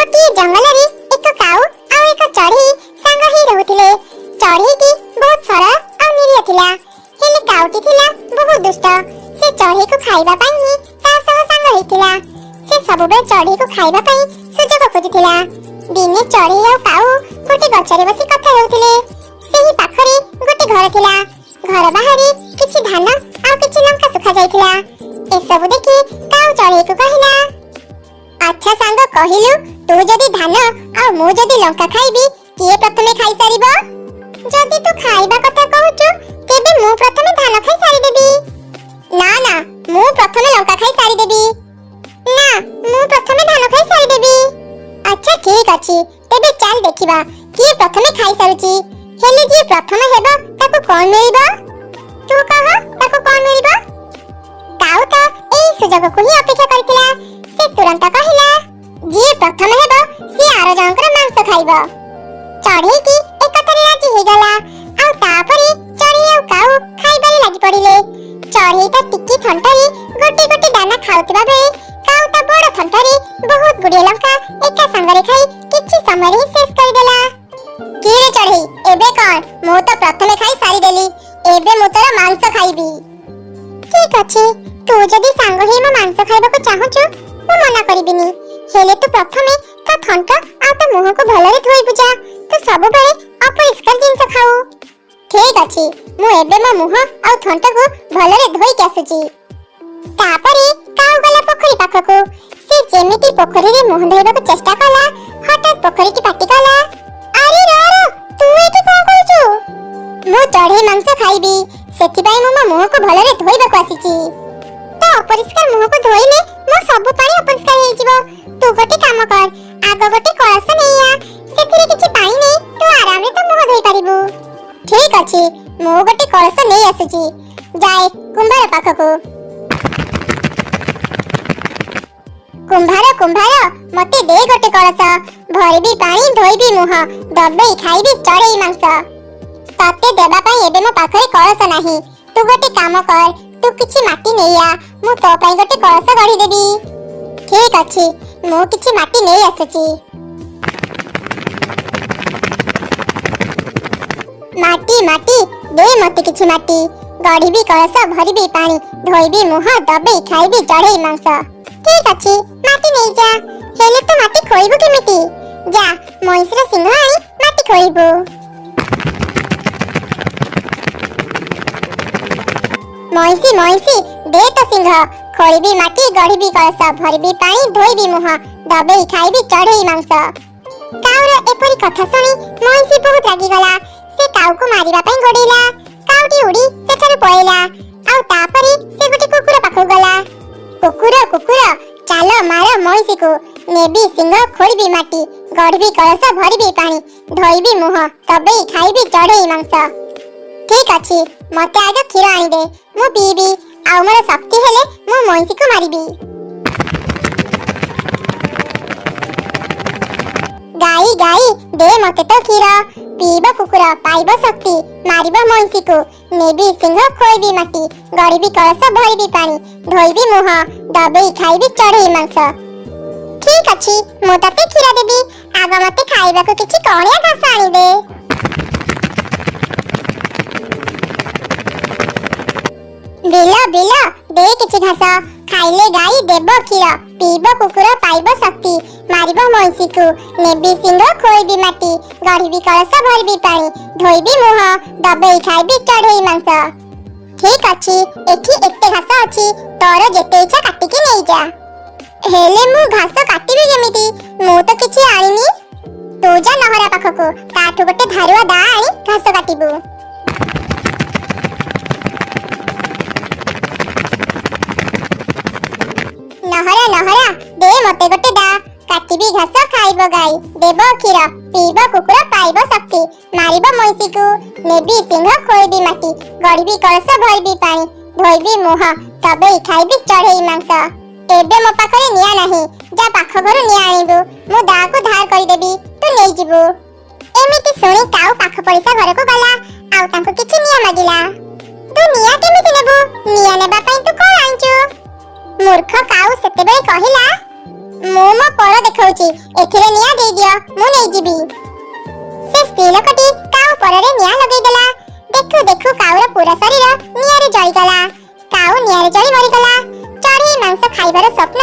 गोटे जंगल रे एक काऊ आ एक चढ़ी सांग ही रहउथिले। चढ़ी की बहुत सरल आ निरीह थिला, हेले काऊटी थिला बहुत दुष्ट। से चढ़ी को खाइबा पई ही ता सह सांग होइथिला। से सबबे चढ़ी को खाइबा पई सुजोग खोजुथिला। दिने चढ़ी आ काऊ गोटे गछरे बसी कथा हेउथिले। सेही पाखरे गोटे घर थिला। घर बाहरी किछि धान आ किछि लंका सुखा जाइथिला। ए सब देखि काऊ चढ़ी को कहिला, अच्छा सांग कहिलु, तू जदी धान आ मु जदी लंका खाइबी किए प्रथमे खाइ सारिबो? जदी तू खाइबा कथा कहउछु तेबे मु प्रथमे धान खाइ सारि देबी। ना ना, मु प्रथमे लंका खाइ सारि देबी। ना, मु प्रथमे धान खाइ सारि देबी। अच्छा ठीक अछि, तेबे चल देखिबा किए प्रथमे खाइ सारुची। हेले जे प्रथमे हेबो ताको कोन मिलिबो? तू कह ताको कोन मिलिबो? काऊ तो एई सुजोग को ही अपेक्षा करथिला। से तुरंत कहिला, जे प्रथमे हेबो से आरो जंकर मांस खाइबो। चढ़ी की एक कथरे राजी हे गला। आ तापरे चढ़ी आ काऊ खाइबारे लागि पड़िले। चढ़ी ता टिकी थंटरी गोटे गोटे दाना खाउतबा बेले काऊ ता बड़ थंटरी बहुत गुडे लंका एका संगरे खाइ किछि समय रे शेष कर देला। की रे चढ़ी, एबे कोन? मु तो प्रथमे खाइ सारी देली, एबे मु तोर मांस खाइबी। ठीक अछि, तू जदी सांग हे म मांस खाइबा को चाहछु मु मना करिबिनी। हेले तू प्रथमे ता थंट आ ता मुह को भलरे धोइ बुझा, तू सब बेले अपरिष्कार जिंस खाऊ। ठीक अछि, मु एबे म मुह आ थंट को भलरे धोइ के आसुची। तापरे काऊ गला पोखरी पाखको। से जेमिति पोखरी रे मुह धोइबा को चेष्टा कला, हठात पोखरी की पाटी कला, अरे रो तू एठी कोन करछु? मु चढ़ी मांस खाइबी, सेति पई मु मुह को भलरे धोइबा को आसीची। तो अपरिष्कार मुह को धोइले मो सब पानी अपरिष्कार हे जिवो। तू गोटे काम कर, आग गोटे कलश नेइया, सेथिरे किछि पानी नै तू आराम रे तो मुह धोइ परिबु। ठीक अछि, मो गोटे कलश नै आसुची। जाय कुंभार पाखको। कुंभार कुंभार मते दे गोटे कलश, भरबी पानी धोइबी मुह, दबेई खाइबी चढ़ेई मांस। तते देबा पई एबे मो पाखरे कलश नाही। तू गोटे काम कर, तू किछि माटी नेइया, मु तो पई गोटे कलश गढी देबी। ठीक अछि, मु किछि माटी नेइ आसुची। माटी माटी दे मते किछि माटी, गढीबी कलश, भरबी पानी, धोइबी मुह, दबेई खाइबी चढ़ेई मांस। ठीक अछि, माटी नेइ जा। हेले तो माटी खोइबु केमिति? जा मइसर सिंह आनी माटी खोइबु। मइसी मइसी दे तो सिंह, खोइबी माटी, गढीबी कलश, भरबी पानी, धोइबी मुह, दबेई खाइबी चढ़ेई मांस। काऊर एपरि कथा सुनी मइसी बहुत रागी गला। से काऊ को मारिबा पई गोडैला। काऊटी उडी सेठारु पळैला। आ तापरे से गोटे कुकुर पाखु गला। कुकुर कुकुर चालो मारो मइसी को, नेबी सिंह, खोइबी माटी, गढीबी कलश, भरबी पानी, धोइबी मुह, दबेई खाइबी चढ़ेई मांस। ठीक अछि, मते आगे खीर आनी दे, मु पीबी, आ मोर शक्ति हेले मु मइसी को मारिबी। गाई गाई दे मते तो खीर, पीबो कुकुर, पाइबो शक्ति, मारिबो मइसी को, नेबी सिंह, खोइबी माटी, गढीबी कलश, भरबी पानी, धोइबी मुह, दबेई खाइबी चढ़ेई मांस। ठीक अछि, मु तते खीर देबी, आग मते खाइबा को किछि कणिया घास आनी दे। बिलो बिलो दे किछि घास, खाइले गाई देबो खीर, पीबो कुकुर, पाइबो शक्ति, मारिबो मइसी को, नेबी सिंह, खोइबी माटी, गढीबी कलश, भरबी पानी, धोइबी मुह, दबेई खाइबी चढ़ेई मांस। ठीक अछि, एठी एते घास अछि, तोर जेते इच्छा काटी के नै जा। हेले मु घास काटिबी केमिति? मु तो किछि आनिनी। तू जा नहरा पाखको, ताठु गोटे धारुआ दा आनी घास काटिबु। नहरा नहरा दे मते गोटे दा, काटिबी घास, खाइबो गाई, देबो खीर, पीबो कुकुर, पाइबो शक्ति, मारिबो मइसी को, नेबी सिंह, खोइबी माटी, गढीबी कलश, भरबी पानी, धोइबी मुह, दबेई खाइबी चढ़ेई मांस। एबे मो पाखरे निया नाही, जा पाख घरु निया आनिबु, मु दा को धार करि देबी, तू नै जिबु। एमिति सुनी काऊ पाख पड़िसा घर को गला, आउ तांको किछि निया मागिला। तू निया केमिति नेबु? निया नेबा पई तू कोन आइचु? मूर्ख काऊ सेतेबेले कहिला, ମୁଁ ମୋ ପର ଦେଖାଉଛି, ଏଥିରେ ନିଆଁ ଦେଇଦିଅ, ମୁଁ ନେଇଯିବି। ସେ ସ୍ତ୍ରୀ ଲୋକଟି କାଉ ପରରେ ନିଆଁ ଲଗେଇଦେଲା। ଦେଖୁ ଦେଖୁ କାଉର ପୁରା ଶରୀର ନିଆଁରେ ଜଳିଗଲା। କାଉ ନିଆଁରେ ଜଳି ମରିଗଲା। ଚଢ଼େଇ ମାଂସ ଖାଇବାର ସ୍ୱପ୍ନ